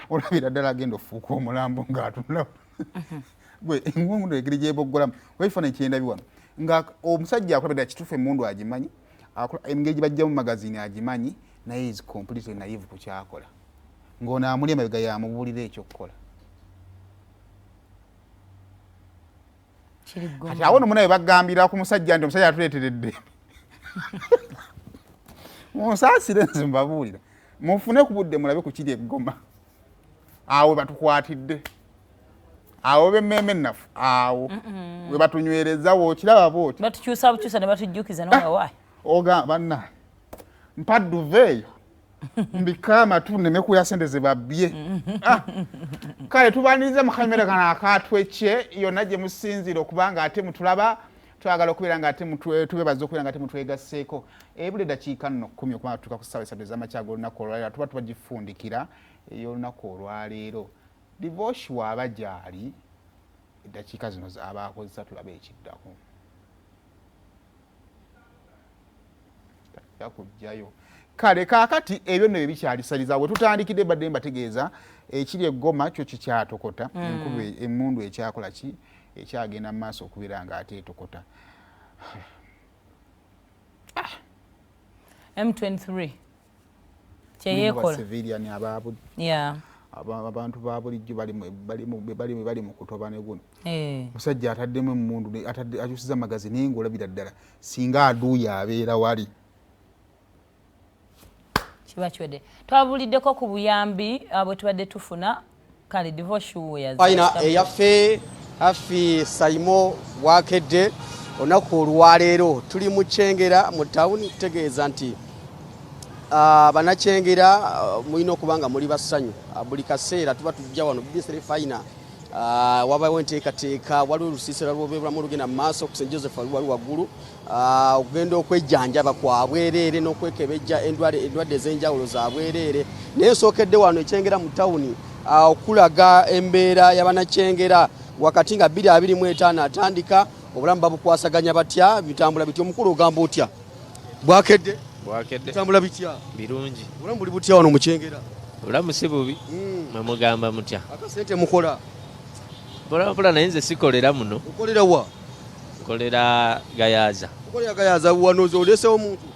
olabira ddala agenda ofuuka omulambo ng'atunula gwe engungu egiri gyeboggolamu webifaananyi kyendabi wano nga omusajja akolabira kituufu emmundu agimanyi engeri gye bajja mu magazini agimanyi naye is completely naive ku kyakola ng'ono amuli emabega yamubuulira ekyokukola kati awo nomunawe bagambira ku musajja nti omusajja atuleetera eddembe munsaasire nze mbabuulira mufune ku budde mulabe ku kiri eggoma awo batukwatidde awo bemmeeme ennafu awo we batunywereza wookiraba booti batukyusa bukyusa ne batujjukiza nowawayi oga banna mpadduveeyo mbika amatu nemekuya sente ze babbye kale tubaniriza mukamera kana akatwekye yonna gye musinzira okubanga ate mutulaba twagala okubeera nga ate tubebaza okubeera nga ate mutwegasseeko ebule dakiika nno 10 okubanga tutuuka ku ssaawa 3 ez'amakya g'olunaku olwaleero tuba tubagifundikira ey'olunaku olwaleero divorce waaba gyali eddakiika zino abaakozesa tulaba ekiddako yakujjayo kale kaakati ebyo nno bikyalisaliza we tutandikidde badde mbategeeza ekiri eggoma kyo kikyatokota enkulu emmundu ekyakola ki ekyagenda mu maaso okubeera nga ate etokota M23 kyeyeekola civilian abantu ba bulijjo bali mu kutoba ne guno musajja ataddemu emmundu akyusiza magazini naye ng'olabira ddala singa aduuya abeera wali kiba kiwedde twabuliddeko ku buyambi bwe tubadde tufuna kale divorce aina eyaffe Hafi Saimo Wakedde olunaku olwaleero tuli mu Kyengera mu tawuni tutegeeza nti banakyengera mulina okubanga muli basanyu buli kaseera tuba tujja wano BBC Faina wabawo enteekateeka waliwo olusiisira lw'obulamu olugenda mu maaso ku St Joseph wali waggulu okugenda okwejjanjaba kwa bwereere n'okwekebejja endwadde ez'enjawulo za bwereere naye nsookedde wano Ekyengera mu tawuni okulaga embeera y'abanakyengera wakati nga 2025 atandika obulamu babukwasaganya batya bitambula bityo omukulu ogamba otya Bwakedde bitambula bitya birungi obulamu buli butya wano mu Kyengera obulamu si bubi mwemugamba mutya akasente mukola mpolampola naye nze sikolera muno ukolera wa nkolera Gayaza ukolera Gayaza wanozo olesewo omuntu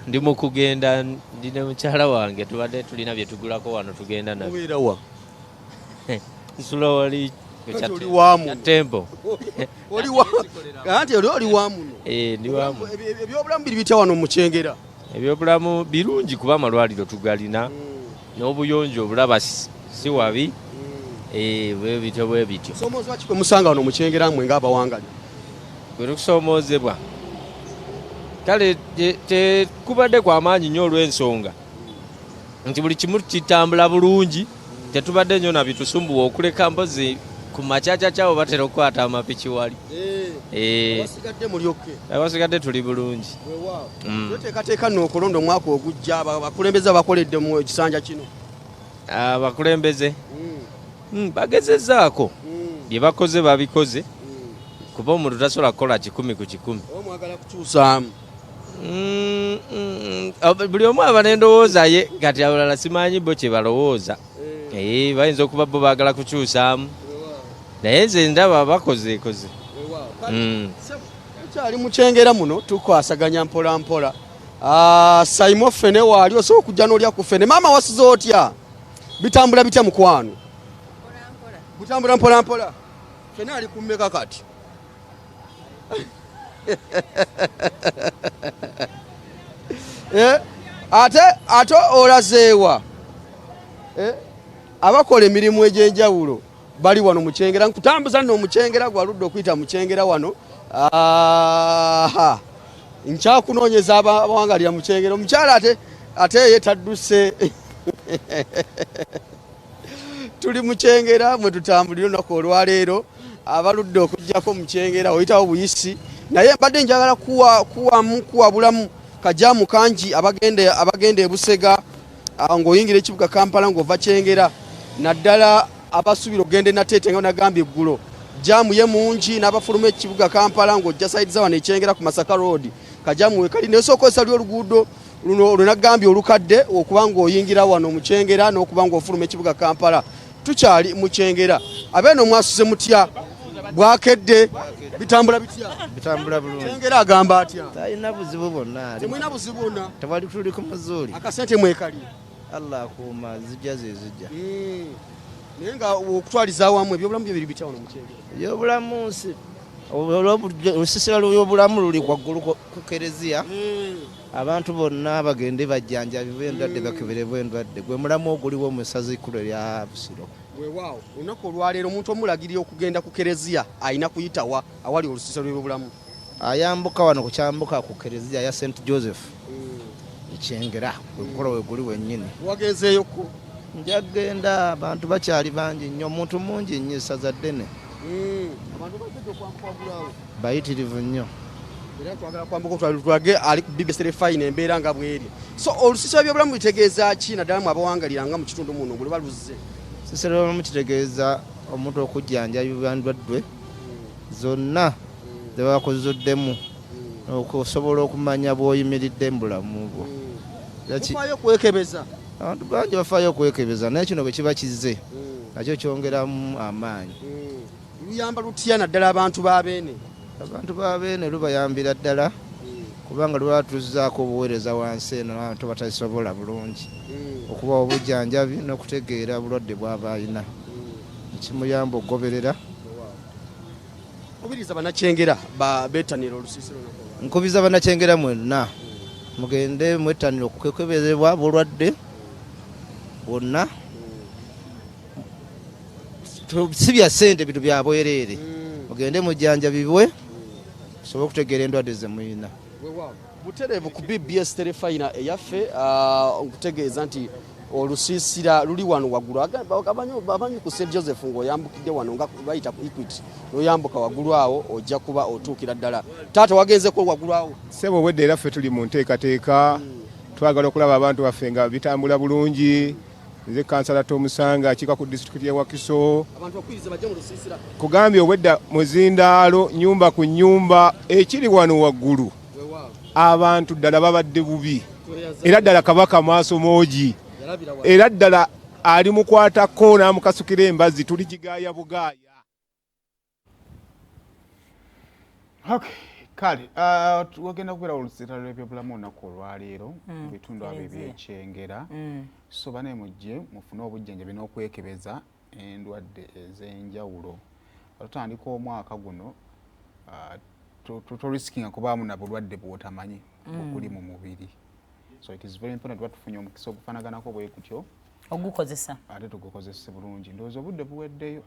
ndi mu kugenda ndine mukyala wange tubadde tulina bye tugulako wano tugenda nabyo ubeera wa nsula wali oli wamu tempo oli wa kanti oli wamu ndi wamu ebyobulamu biri bitya wano mu Kyengera ebyobulamu birungi kuba amalwaliro tugalina n'obuyonjo obulaba si wabi bwe bityo somoozebwa kikwe musanga wano mu Kyengera mmwe ng'abawangali kwe tukusomoozebwa kale tekubadde kwa maanyi nnyo olw'ensonga nti buli kimu kitambula bulungi tetubadde nnyo na bitusumbuwa okuleka mpozi ku makyakyakyabo batera okukwata amapiki wali abasigadde tuli bulungi teekateeka nno okulonda omwaka ogujja abakulembeze bakoledde mu kisanja kino abakulembeze bagezezzaako bye bakoze babikoze kuba omuntu tasobola kukola 100 ku 100 mwagala kukyusaamu buli omu aba n'endowooza ye kati abalala simanyi bo kye balowooza bayinza okuba bo baagala kukyusaamu naye nze ndaba bakozeekoze kyali mu Kyengera muno tukwasaganya mpola mpola Saimo Fene waali osobola okujja n'olya ku Fene maama wasize otya bitambula bitya mukwano butambula mpola mpola Fene ali kummeka kati ate olazeewa abakola emirimu egy'enjawulo bali wano mu Kyengera nkutambuza nno mu Kyengera gwaludde okuyita mu Kyengera wano nkyakunoonyeza abawangalira mu Kyengera omukyala ate ye tadduse tuli mu Kyengera mwe tutambulira olunaku olwaleero abaludde okujjako mu Kyengera oyitawo buyisi naye mbadde njagala kuwabulamu kajamu kangi abagenda ebusega ng'oyingira ekibuga Kampala ng'ova Kyengera naddala abasuubira okugenda enateete nga nagambye eggulo jamu ye mungi n'abafuluma ekibuga Kampala ng'ojja sayidi za wano Ekyengera ku Masaka Road kajamu wekali naye sooka osalya oluguudo luno lunagambye olukadde okubanga oyingira wano mu Kyengera n'okubanga ofuluma ekibuga Kampala tukyali mu Kyengera abeeno mwasuze mutya bwakedde bitambula bitya bitambula bulungi Kyengera agamba atya talina buzibu bonna temwina buzibu bonna tewali tuli ku muzuuli akasente mwekali Allah akuuma zijja zezijja naye nga okutwaliza awamu ebyobulamu byo biri bitya wano mu Kyengera ebyobulamu nsi olusiisira lw'obulamu luli waggulu ku kereziya abantu bonna bagende bajjanjabibwe endwadde bakeberebwe endwadde gwe mulamu oguliwo mu ssaza ikkulu erya Busiro weewaawo olunaku olwaleero omuntu omulagirira okugenda ku kereziya alina kuyitawa awali olusiisira lw'ebyobulamu ayambuka wano kukyambuka ku kereziya ya St Joseph Kyengera wekola weguli wennyini wagenzeeyoko njagenda abantu bakyali bangi nnyo omuntu mungi nnyo essaza ddene abantu bagenda okwambuka wagulaawo bayitirivu nnyo era twagala kwambuka tulage ali ku BBC Refine embeera nga bweri so olusiisira byobulamu bitegeeza ki naddala mu abawangalira nga mu kitundu muno buli baluzze sisera lwamu kitegeeza omuntu okujjanjabibwa endwadde zonna ze bakozuddemu okusobola okumanya bw'oyimiridde mu bulamu bwo bafaayo okwekebeza abantu bangi bafaayo okwekebeza naye kino bwe kiba kizze nakyo kyongeramu amaanyi luyamba lutya naddala abantu b'abeene abantu b'abeene lubayambira ddala kubanga lwatuzzaako obuweereza wansi eno abantu batasobola bulungi okuba obujjanjabi n'okutegeera bulwadde bw'aba alina kimuyamba okugoberera kubiriza bannakyengera beetanira olusiisiro nkubiza bannakyengera mwenna mugende mwettanira okukebezebwa bulwadde bwonna si bya ssente bintu bya bwereere mugende mujjanjabibwe tusobole okutegeera endwadde ze muyina butereevu ku BBS Terefayina eyaffe okutegeeza nti olusiisira luli wano waggulu abamanyi ku St Joseph ng'oyambukidde wano nga bayita ku Equity n'oyambuka waggulu awo ojja kuba otuukira ddala taata wagenzeko waggulu awo ssebo obwedde era ffe tuli mu nteekateeka twagala okulaba abantu baffe nga bitambula bulungi nze kansala Tomusanga akiika ku disitulikiti y'e Wakiso abantu bakkirize bajje mu lusiisira kugambye obwedda muzindaalo nnyumba ku nnyumba ekiri wano waggulu abantu ddala babadde bubi era ddala kabaka maaso moogi era ddala ali mukwatako n'amukasukira embazzi tuli kigaaya bugaaya. Kale wagenda kubeera olusiisira lw'ebyobulamu olunaku olwaleero mu bitundu abyo ebyekyengera so bane mujje mufune obujjanjabi n'okwekebeza endwadde ez'enjawulo tutandika omwaka guno toriskinga kubaamu na bulwadde bw'otamanyi bukuli mu mubiri so it is very important tuba tufunye omukisa ogufanaganako bwe kutyo ogukozesa ate tugukozese bulungi ndowooza obudde buweddeyo